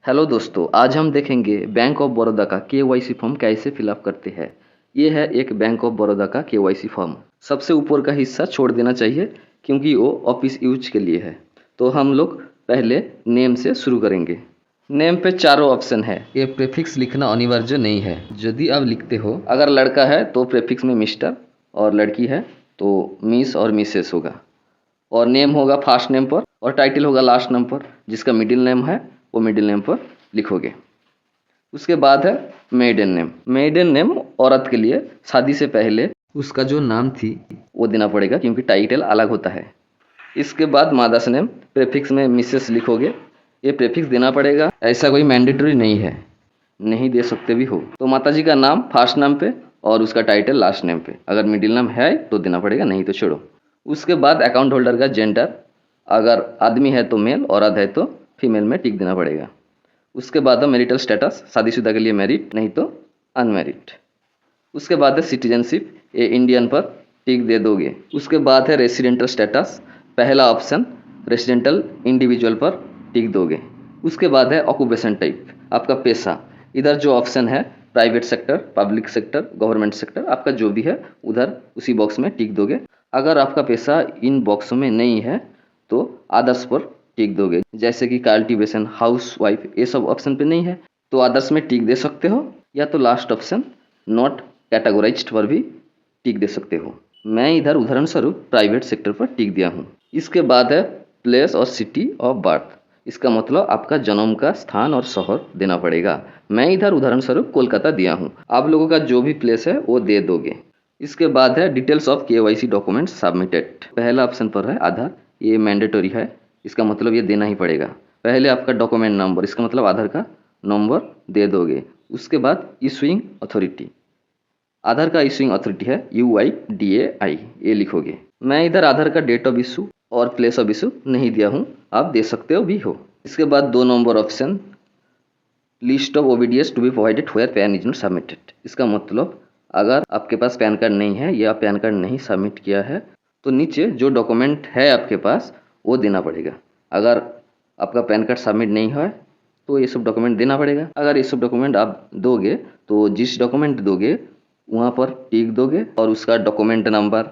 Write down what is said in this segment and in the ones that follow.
Hello दोस्तों, आज हम देखेंगे बैंक ऑफ बड़ौदा का केवाईसी फॉर्म कैसे फिलअप करते हैं। ये है एक बैंक ऑफ बड़ौदा का केवाईसी फॉर्म। सबसे ऊपर का हिस्सा छोड़ देना चाहिए क्योंकि वो ऑफिस यूज के लिए है। तो हम लोग पहले नेम से शुरू करेंगे। नेम पे चारों ऑप्शन है। ये प्रीफिक्स लिखना अनिवार्य नहीं है। यदि आप लिखते हो, अगर लड़का है तो प्रीफिक्स में मिस्टर और लड़की है तो मिस और मिसेस होगा। और नेम होगा फर्स्ट नेम पर और टाइटल होगा लास्ट नेम पर। जिसका मिडिल नेम है वो मिडिल नेम पर लिखोगे। उसके बाद है मेडन नेम। मेडन नेम औरत के लिए शादी से पहले उसका जो नाम थी वो देना पड़ेगा क्योंकि टाइटल अलग होता है। इसके बाद मादर्स नेम, प्रीफिक्स में मिसेस लिखोगे। ये प्रीफिक्स देना पड़ेगा, ऐसा कोई मैंडेटरी नहीं है, नहीं दे सकते भी हो। तो माताजी का नाम फर्स्ट नेम पे और उसका टाइटल लास्ट नेम पे। अगर मिडिल नेम है तो देना पड़ेगा, नहीं तो छोड़ो। उसके बाद अकाउंट होल्डर का जेंडर, अगर आदमी है तो मेल, औरत है तो फीमेल में टिक देना पड़ेगा। उसके बाद है मैरिटल स्टेटस, शादीशुदा के लिए मैरिड, नहीं तो अनमैरिड। उसके बाद है सिटीजनशिप, ये इंडियन पर टिक दे दोगे। उसके बाद है रेसिडेंटल स्टेटस, पहला ऑप्शन रेसिडेंटल इंडिविजुअल पर टिक दोगे। उसके बाद है ऑक्यूपेशन टाइप, आपका पेशा। इधर जो ऑप्शन है private sector, public sector, government sector, आपका जो भी है उधर उसी बॉक्स में टिक दोगे। अगर आपका पेशा इन बॉक्स में नहीं है तो अदर्स पर टिक दोगे। जैसे कि कल्टीवेशन, हाउस वाइफ, ये सब ऑप्शन पे नहीं है तो अदर्स में टिक दे सकते हो, या तो लास्ट ऑप्शन नॉट कैटेगोराइज्ड पर भी टिक दे सकते हो। मैं इधर उदाहरण स्वरूप प्राइवेट सेक्टर पर टिक दिया हूँ। इसके बाद है प्लेस और सिटी ऑफ बर्थ, इसका मतलब आपका जन्म का स्थान और शहर देना पड़ेगा। मैं इधर उदाहरण स्वरूप कोलकाता दिया हूँ, आप लोगों का जो भी प्लेस है वो दे दोगे। इसके बाद है details of KYC documents submitted. पहला ऑप्शन पर है आधार, ये मैंडेटरी है, इसका मतलब ये देना ही पड़ेगा। पहले आपका डॉक्यूमेंट नंबर, इसका मतलब आधार का नंबर दे दोगे। उसके बाद इशुइंग अथॉरिटी, आधार का इशुइंग अथॉरिटी है UIDAI, ये लिखोगे। मैं इधर आधार का डेट ऑफ इशू और प्लेस ऑफ इशू नहीं दिया हूँ, आप दे सकते हो भी हो। इसके बाद 2 number option list of OBDs to be provided where PAN is not submitted, इसका मतलब अगर आपके पास पैन कार्ड नहीं है या पैन कार्ड नहीं सबमिट किया है तो नीचे जो डॉक्यूमेंट है आपके पास वो देना पड़ेगा। अगर आपका पैन कार्ड सबमिट नहीं है तो ये सब डॉक्यूमेंट देना पड़ेगा। अगर ये सब डॉक्यूमेंट आप दोगे तो जिस डॉक्यूमेंट दोगे वहाँ पर टिक दोगे और उसका document number,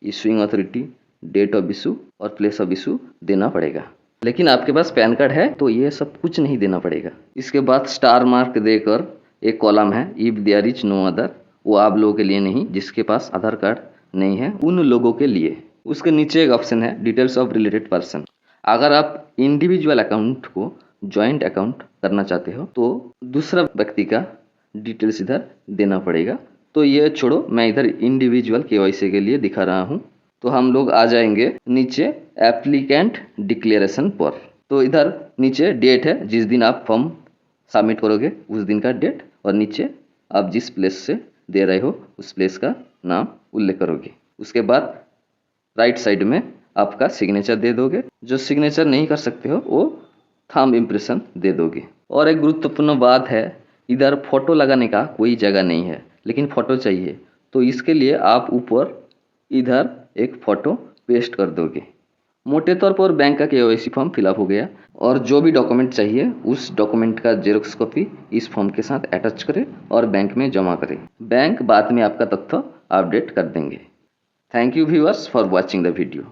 issuing authority, date of issue और प्लेस ऑफ इशू देना पड़ेगा। लेकिन आपके पास पैन कार्ड है तो ये सब कुछ नहीं देना पड़ेगा। इसके बाद स्टार मार्क देकर एक कॉलम है if there is no other, वो आप लोगों के लिए नहीं, जिसके पास आधार कार्ड नहीं है उन लोगों के लिए। उसके नीचे एक ऑप्शन है डिटेल्स ऑफ रिलेटेड पर्सन। अगर आप इंडिविजुअल अकाउंट को जॉइंट अकाउंट करना चाहते हो तो दूसरा व्यक्ति का डिटेल्स इधर देना पड़ेगा। तो ये छोड़ो, मैं इधर इंडिविजुअल केवाईसी के लिए दिखा रहा हूँ। तो हम लोग आ जाएंगे नीचे एप्लीकेंट डिक्लेरेशन पर। तो इधर नीचे डेट है, जिस दिन आप फॉर्म सबमिट करोगे उस दिन का डेट, और नीचे आप जिस प्लेस से दे रहे हो उस प्लेस का नाम उल्लेख करोगे। उसके बाद राइट साइड में आपका सिग्नेचर दे दोगे। जो सिग्नेचर नहीं कर सकते हो वो थंब इम्प्रेशन दे दोगे। और एक गुरुत्वपूर्ण बात है, इधर फोटो लगाने का कोई जगह नहीं है, लेकिन फ़ोटो चाहिए। तो इसके लिए आप ऊपर इधर एक फ़ोटो पेस्ट कर दोगे। मोटे तौर पर बैंक का केवाईसी फॉर्म फिलअप हो गया, और जो भी डॉक्यूमेंट चाहिए उस डॉक्यूमेंट का जेरोक्स कॉपी इस फॉर्म के साथ अटैच करें और बैंक में जमा करें। बैंक बाद में आपका तथ्य अपडेट कर देंगे। Thank you viewers for watching the video.